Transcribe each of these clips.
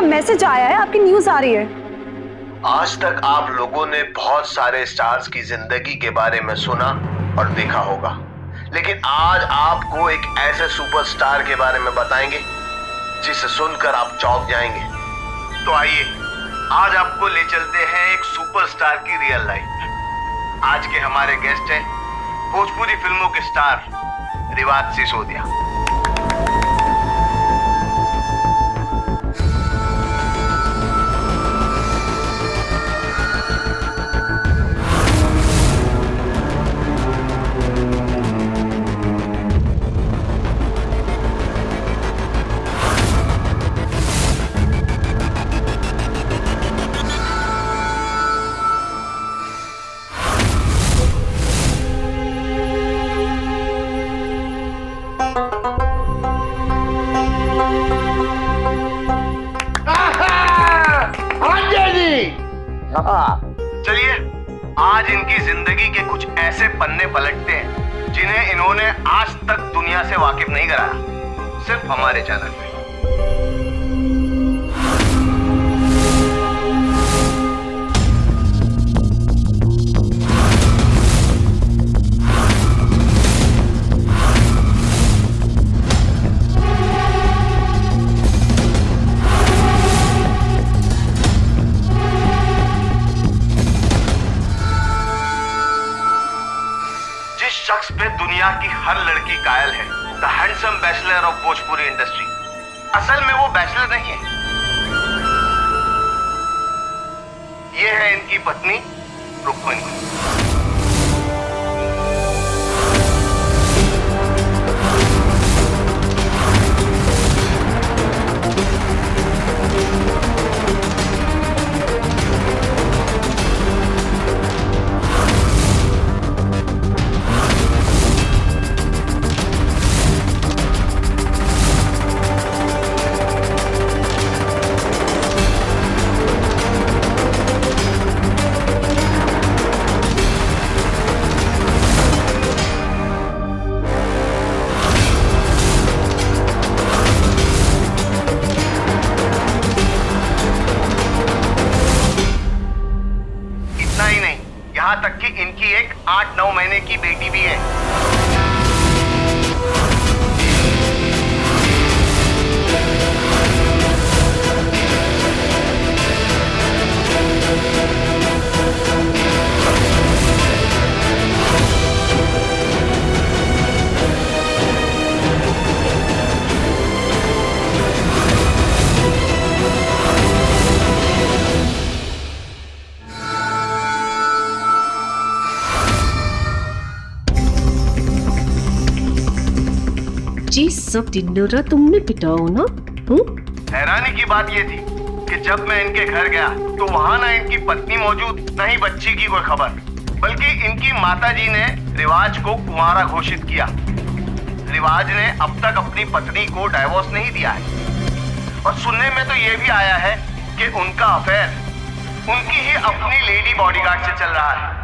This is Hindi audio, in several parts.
आपका मैसेज आया है, आपकी न्यूज आ रही है। आज तक आप लोगों ने बहुत सारे स्टार्स की जिंदगी के बारे में सुना और देखा होगा, लेकिन आज आपको एक ऐसे सुपरस्टार के बारे में बताएंगे जिसे सुनकर आप चौंक जाएंगे। तो आइए आज आपको ले चलते हैं एक सुपरस्टार की रियल लाइफ। आज के हमारे गेस्ट हैं भोजपुरी फिल्मों के स्टार रिवाज सिसोदिया। चलिए आज इनकी जिंदगी के कुछ ऐसे पन्ने पलटते हैं जिन्हें इन्होंने आज तक दुनिया से वाकिफ नहीं कराया, सिर्फ हमारे चैनल पे। शख्स पे दुनिया की हर लड़की कायल है, the handsome bachelor of Bhojpuri industry. असल में वो बैचलर नहीं है, ये है इनकी पत्नी रुक्मिणी। यहाँ तक कि इनकी एक 8-9 महीने की बेटी भी है। जी सब डिनर तुमने पिटाओ ना। हैरानी की बात ये थी कि जब मैं इनके घर गया तो वहां ना इनकी पत्नी मौजूद, न ही बच्ची की कोई खबर, बल्कि इनकी माताजी ने रिवाज को कुंवारा घोषित किया। रिवाज ने अब तक अपनी पत्नी को डाइवोर्स नहीं दिया है और सुनने में तो ये भी आया है कि उनका अफेयर उनकी ही अपनी लेडी बॉडीगार्ड से चल रहा है।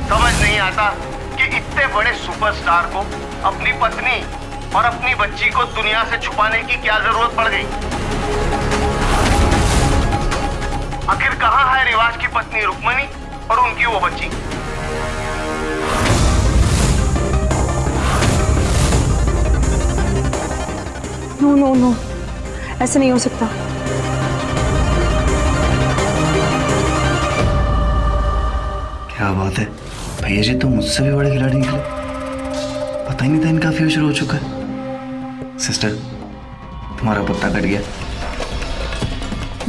समझ नहीं आता कि इतने बड़े सुपरस्टार को अपनी पत्नी और अपनी बच्ची को दुनिया से छुपाने की क्या जरूरत पड़ गई। आखिर कहां है रिवाज की पत्नी रुक्मिणी और उनकी वो बच्ची? नो नो नो, ऐसे नहीं हो सकता। क्या बात है भैया जी, तो मुझसे भी बड़े खिलाड़ी निकले। पता ही नहीं था इनका फ्यूचर हो चुका है। सिस्टर, तुम्हारा पत्ता कट गया।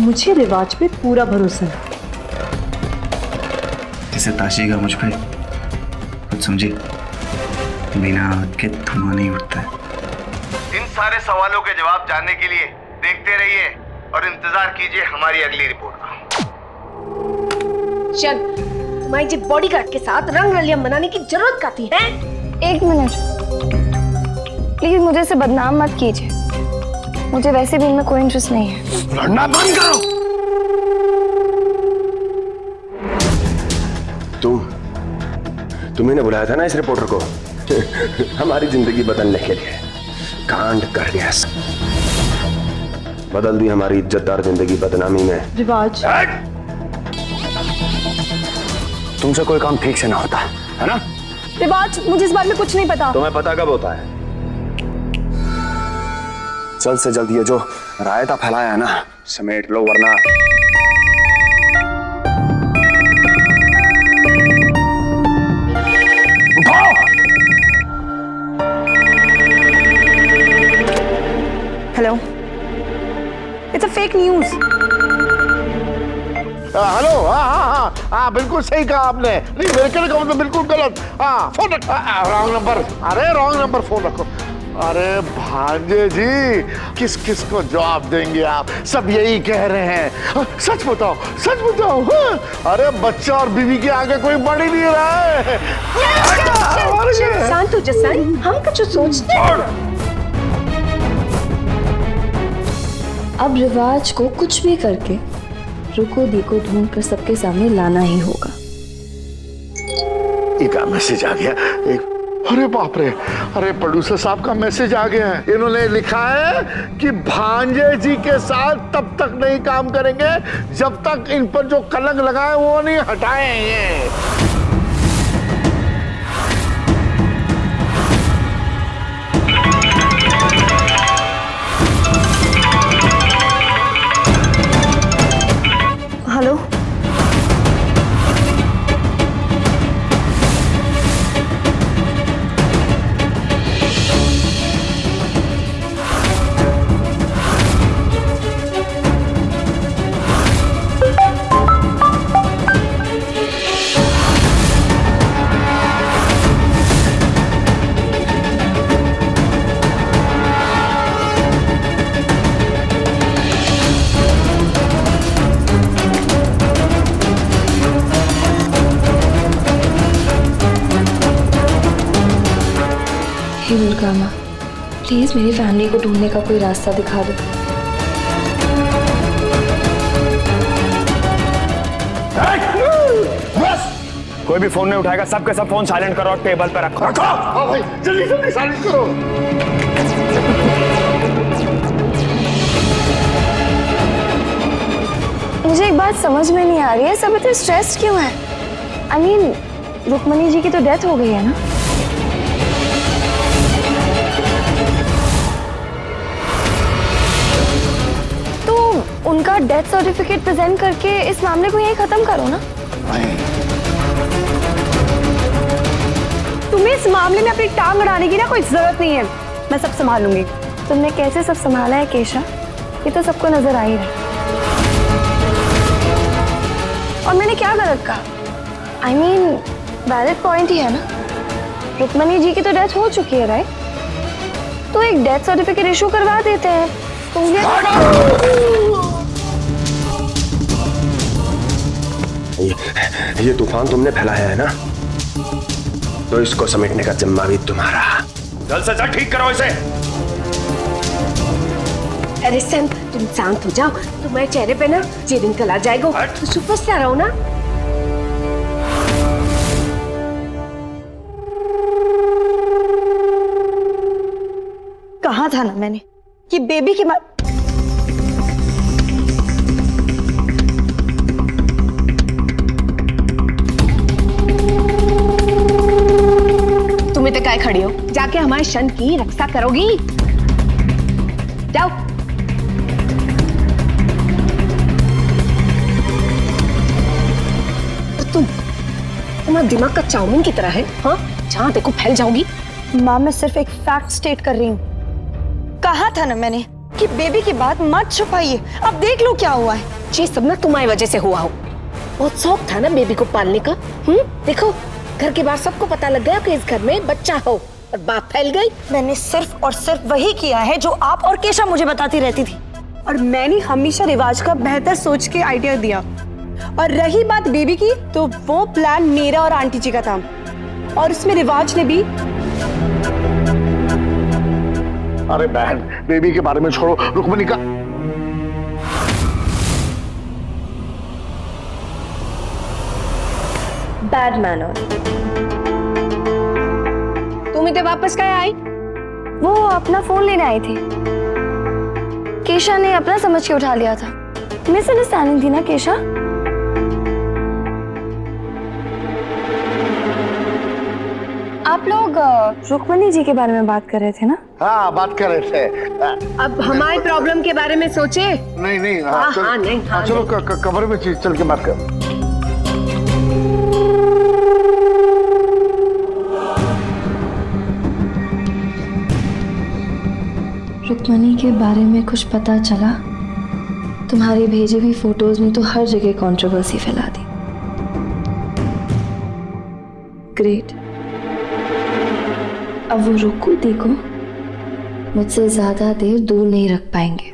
मुझे रिवाज पे पूरा भरोसा है। जिसे ताशिएगा मुझ पे, कुछ समझिए, बिना आग के धुआं नहीं उठता है। इन सारे सवालों के जवाब जानने के लिए देखते रहिए और इंतजार कीजिए हमारी अगली रिपोर्ट का। चल, तुम्हारी जी बॉडीगार्ड के साथ रंग रलिया मनाने की जरूरत क्या थी? एक मिनट, प्लीज मुझे से बदनाम मत कीजिए। मुझे वैसे भी इनमें कोई इंटरेस्ट नहीं है। लड़ना बंद करो। तुम्ही ने बुलाया था ना इस रिपोर्टर को हमारी जिंदगी बदलने के लिए। कांड कर दिया, बदल दी हमारी इज्जतदार जिंदगी बदनामी में। रिवाज, तुमसे कोई काम ठीक से ना होता है ना? रिवाज, मुझे इस बारे में कुछ नहीं पता। तुम्हें पता कब होता है? जल्द से जल्द ये जो रायता फैलाया है ना, समेट लो वरना। उठाओ! Hello, it's a fake news. Hello, हाँ, बिल्कुल सही कहा आपने। नहीं, मेरे कहने का मतलब बिल्कुल गलत। हाँ, फोन रख, रॉन्ग नंबर। अरे रॉन्ग नंबर फोन रखो। अरे भांजे जी, किस किस को जवाब देंगे आप? सब यही कह रहे हैं। सच बताओ, सच बताओ। हाँ? अरे बच्चा और बीवी के आगे कोई बढ़ ही नहीं रहा है। शांत हो जसन, हम कुछ सोचते हैं। अब रिवाज को कुछ भी करके रुको दी को ढूंढ कर सबके सामने लाना ही होगा। एक मैसेज आ गया। एक, अरे बाप रे, अरे प्रोड्यूसर साहब का मैसेज आ गया है। इन्होंने लिखा है कि भांजे जी के साथ तब तक नहीं काम करेंगे जब तक इन पर जो कलंक लगा है वो नहीं हटाएंगे। हेलो, हे मुलकामा, प्लीज मेरी फैमिली को ढूंढने का कोई रास्ता दिखा दो। बस, कोई भी फोन नहीं उठाएगा। सबके सब फोन साइलेंट करो और टेबल पर रखो। हाँ भाई, जल्दी जल्दी साइलेंट करो। मुझे एक बात समझ में नहीं आ रही है, सब इतने स्ट्रेस्ड क्यों है? आई मीन, रुक्मणी जी की तो डेथ हो गई है ना? उनका डेथ सर्टिफिकेट प्रेजेंट करके इस मामले को यहीं खत्म करो ना। तुम्हें इस मामले में अपनी टांग अड़ाने की ना कोई जरूरत नहीं है। मैं सब संभाल लूंगी। तुमने कैसे सब संभाला है केशा, ये तो सबको नजर आ ही रहा है। और मैंने क्या गलत कहा? आई मीन, वैलिड पॉइंट ही है ना। रुक्मणी जी की तो डेथ हो चुकी है, राइट? तो एक डेथ सर्टिफिकेट इशू करवा देते हैं। ये तूफान तुमने फैलाया है ना, तो इसको समेटने का जिम्मा भी तुम्हारा। जल्द से जल्द ठीक करो इसे। अरे सन, तुम शांत हो जाओ। तुम्हारे चेहरे पे ना ये रिंकल आ जाएगा। तो सुपरस्टार हो ना। कहा था ना मैंने कि बेबी के बाद तुम्हें तो काय खड़ी हो? जाके हमारे शन की रक्षा करोगी। जाओ। तुम्हारा दिमाग का चाउमीन की तरह है। हाँ, जहाँ देखो फैल जाओगी। माँ, मैं सिर्फ एक फैक्ट स्टेट कर रही हूँ। कहा था ना मैंने कि बेबी की बात मत छुपाइए। अब देख लो क्या हुआ है। ये सब ना तुम्हारी वजह से हुआ हो। बहुत शौक था ना बेबी को पालने का। देखो, घर के बाहर सबको पता लग गया कि इस घर में बच्चा हो और बात फैल गई। मैंने सिर्फ और सिर्फ वही किया है जो आप और केशा मुझे बताती रहती थी। और मैंने हमेशा रिवाज का बेहतर सोच के आइडिया दिया। और रही बात बेबी की, तो वो प्लान मेरा और आंटी जी का था। और उसमें रिवाज ने भी। अरे बहन, बेबी के बारे में छोड़ो, रुक्मणी का। Bad manner. मम्मी ते वापस क्या आई? वो अपना फोन लेने आई थी। केशा ने अपना समझ के उठा लिया था। मिसअंडरस्टैंडिंग थी ना केशा? आप लोग रुक्मणी जी के बारे में बात कर रहे थे ना? हाँ, बात कर रहे थे। अब हमारी प्रॉब्लम के बारे में सोचे? नहीं नहीं, हाँ, चलो, हाँ, नहीं, हाँ, चलो कमरे में चल के बात कर। रुक्मणी के बारे में कुछ पता चला? तुम्हारी भेजी हुई फोटोज ने तो हर जगह कंट्रोवर्सी फैला दी। ग्रेट। अब वो रुक्कू दी को मुझसे ज्यादा देर दूर नहीं रख पाएंगे।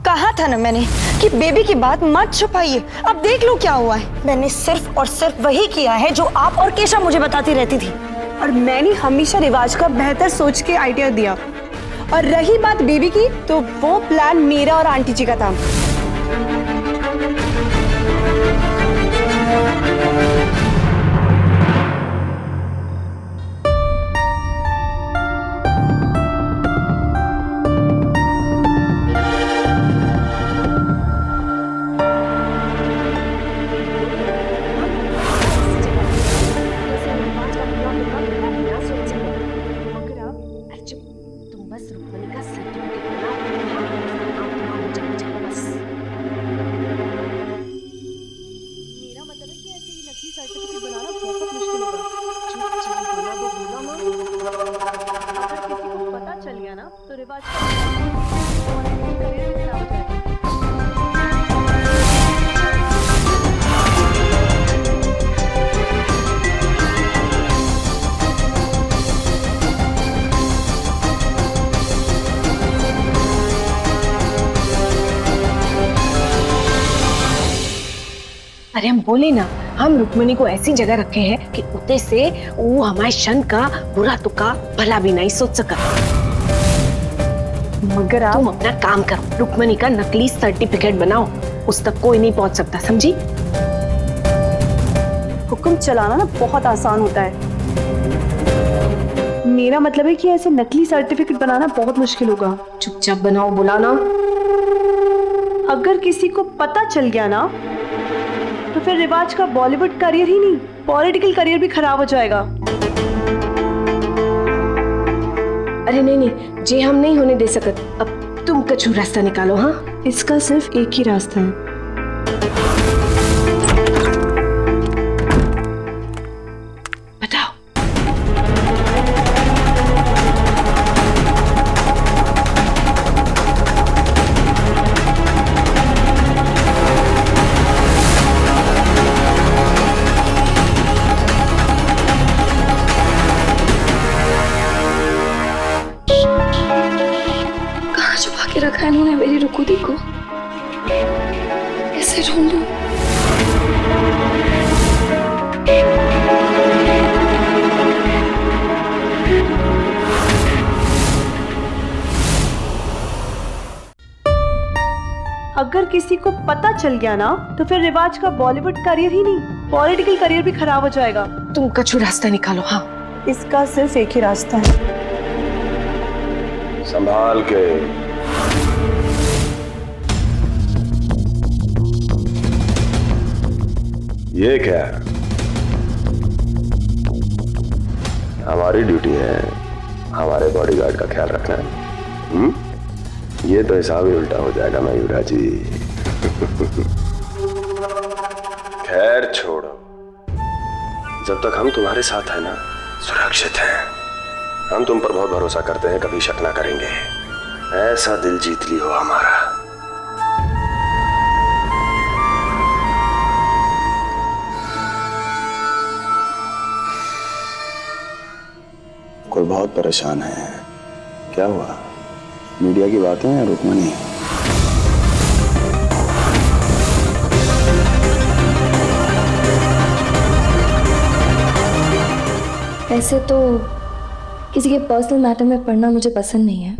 कहा था ना मैंने कि बेबी की बात मत छुपाइए। अब देख लो क्या हुआ है। मैंने सिर्फ और सिर्फ वही किया है जो आप और केशा मुझे बताती रहती थी, और मैंने हमेशा रिवाज का बेहतर सोच के आइडिया दिया। और रही बात बेबी की, तो वो प्लान मेरा और आंटी जी का था। अरे हम बोले ना, हम रुक्मणी को ऐसी जगह रखे हैं कि उते से वो हमारे शन का बुरा तुका भला भी नहीं सोच सका। मगर तुम अपना काम करो, रुक्मणी का नकली सर्टिफिकेट बनाओ, उस तक कोई नहीं पहुंच सकता, समझी? हुक्म चलाना ना बहुत आसान होता है। मेरा मतलब है कि ऐसे नकली सर्टिफिकेट बनाना बहुत मुश्किल होगा। चुपचाप बनाओ, बुलाना। अगर किसी को पता चल गया ना, तो फिर रिवाज का बॉलीवुड करियर ही नहीं, पॉलिटिकल करियर भी खराब हो जाएगा। अरे नहीं नहीं, जे हम नहीं होने दे सकत। अब तुम कछु रास्ता निकालो। हाँ, इसका सिर्फ एक ही रास्ता है। बताओ। कहाँ छुपा के रखा है इन्होंने मेरी रुक्कू दी को? कैसे ढूंढूं? अगर किसी को पता चल गया ना, तो फिर रिवाज का बॉलीवुड करियर ही नहीं, पॉलिटिकल करियर भी खराब हो जाएगा। तुम कछु रास्ता निकालो। हाँ, इसका सिर्फ एक ही रास्ता है। संभाल के। ये क्या है? हमारी ड्यूटी है हमारे बॉडीगार्ड का ख्याल रखना। ये तो हिसाब ही उल्टा हो जाएगा मयूरा जी। खैर छोड़ो, जब तक हम तुम्हारे साथ हैं ना, सुरक्षित हैं। हम तुम पर बहुत भरोसा करते हैं, कभी शक ना करेंगे। ऐसा दिल जीत ली हो हमारा। कोई बहुत परेशान है। क्या हुआ? मीडिया की बातें हैं रुक्मणी? ऐसे तो किसी के पर्सनल मैटर में पढ़ना मुझे पसंद नहीं है,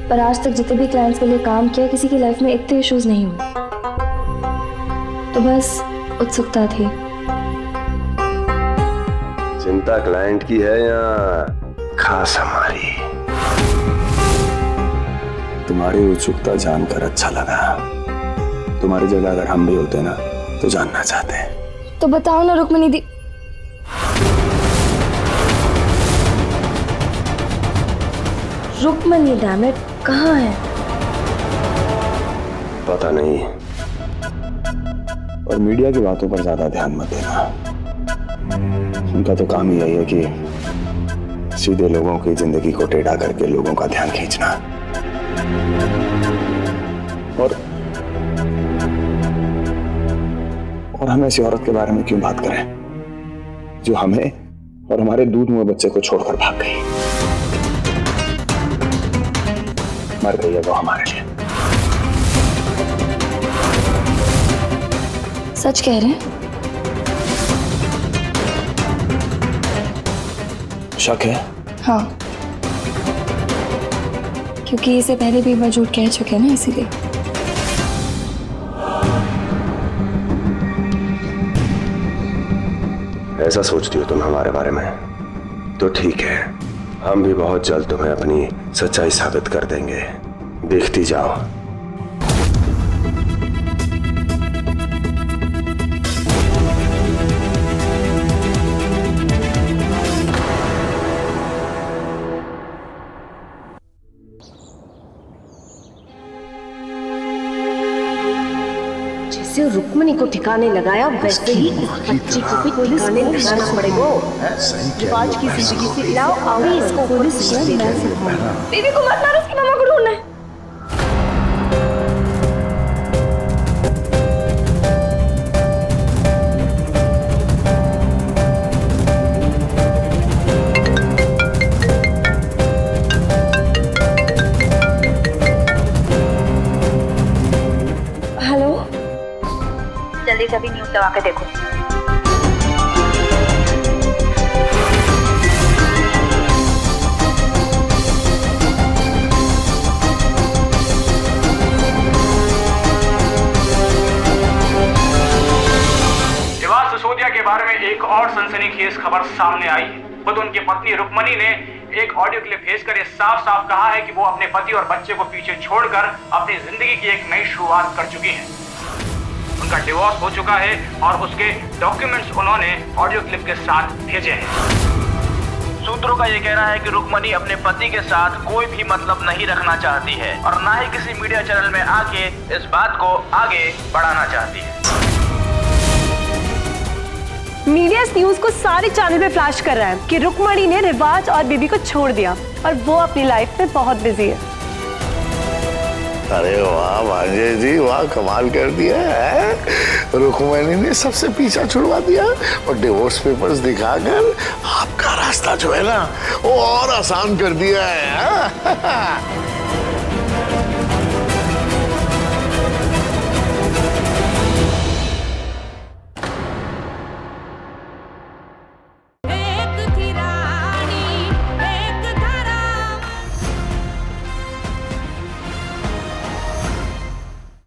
पर आज तक जितने भी क्लाइंट्स के लिए काम किया, किसी की लाइफ में इतने इश्यूज नहीं हुए, तो बस उत्सुकता थी। चिंता क्लाइंट की है या खास हमारी? तुम्हारी उत्सुकता जानकर अच्छा लगा। तुम्हारी जगह अगर हम भी होते ना तो जानना चाहते हैं। तो बताओ ना रुक्मणी दी। रुक्मणी डैम इट कहाँ है? पता नहीं, और मीडिया की बातों पर ज्यादा ध्यान मत देना। उनका तो काम ही यही है कि सीधे लोगों की जिंदगी को टेढ़ा करके लोगों का ध्यान खींचना। और हम ऐसी औरत के बारे में क्यों बात करें जो हमें और हमारे दूध मुँह बच्चे को छोड़कर भाग गई? मर गई है वो हमारे लिए। सच कह रहे हैं? शक है? हाँ, क्योंकि इससे पहले भी एक बार झूठ कह चुके हैं ना, इसीलिए। ऐसा सोचती हो तुम हमारे बारे में? तो ठीक है, हम भी बहुत जल्द तुम्हें अपनी सच्चाई साबित कर देंगे। देखती जाओ। जैसे रुक्मणी को ठिकाने लगाया वैसे ही इस बच्ची को भी ठिकाने लगाना पड़ेगा। रिवाज की जिंदगी से लाओ आओ इसको पुलिस बेबी को मत मारो, उसकी मामा को ढूंढना है। हेलो, जल्दी से अभी न्यूज़ लगा के देखो। रिवाज सिसोदिया के बारे में एक और सनसनीखेज खबर सामने आई है। खुद उनकी पत्नी रुक्मणी ने एक ऑडियो क्लिप भेजकर ये साफ साफ कहा है कि वो अपने पति और बच्चे को पीछे छोड़कर अपनी जिंदगी की एक नई शुरुआत कर चुकी हैं। उनका डिवोर्स हो चुका है और उसके डॉक्यूमेंट्स उन्होंने ऑडियो क्लिप के साथ भेजे हैं। सूत्रों का ये कहना है कि रुक्मणी अपने पति के साथ कोई भी मतलब नहीं रखना चाहती है और ना ही किसी मीडिया चैनल में आके इस बात को आगे बढ़ाना चाहती है। मीडिया इस न्यूज को सारे चैनल पे फ्लैश कर रहा है कि रुक्मणी ने रिवाज और बेबी को छोड़ दिया और वो अपनी लाइफ में बहुत बिजी है। अरे वाह भांजे जी, वाह, कमाल कर दिया है। रुक्मणी ने सबसे पीछा छुड़वा दिया और डिवोर्स पेपर्स दिखाकर आपका रास्ता जो है ना वो और आसान कर दिया है।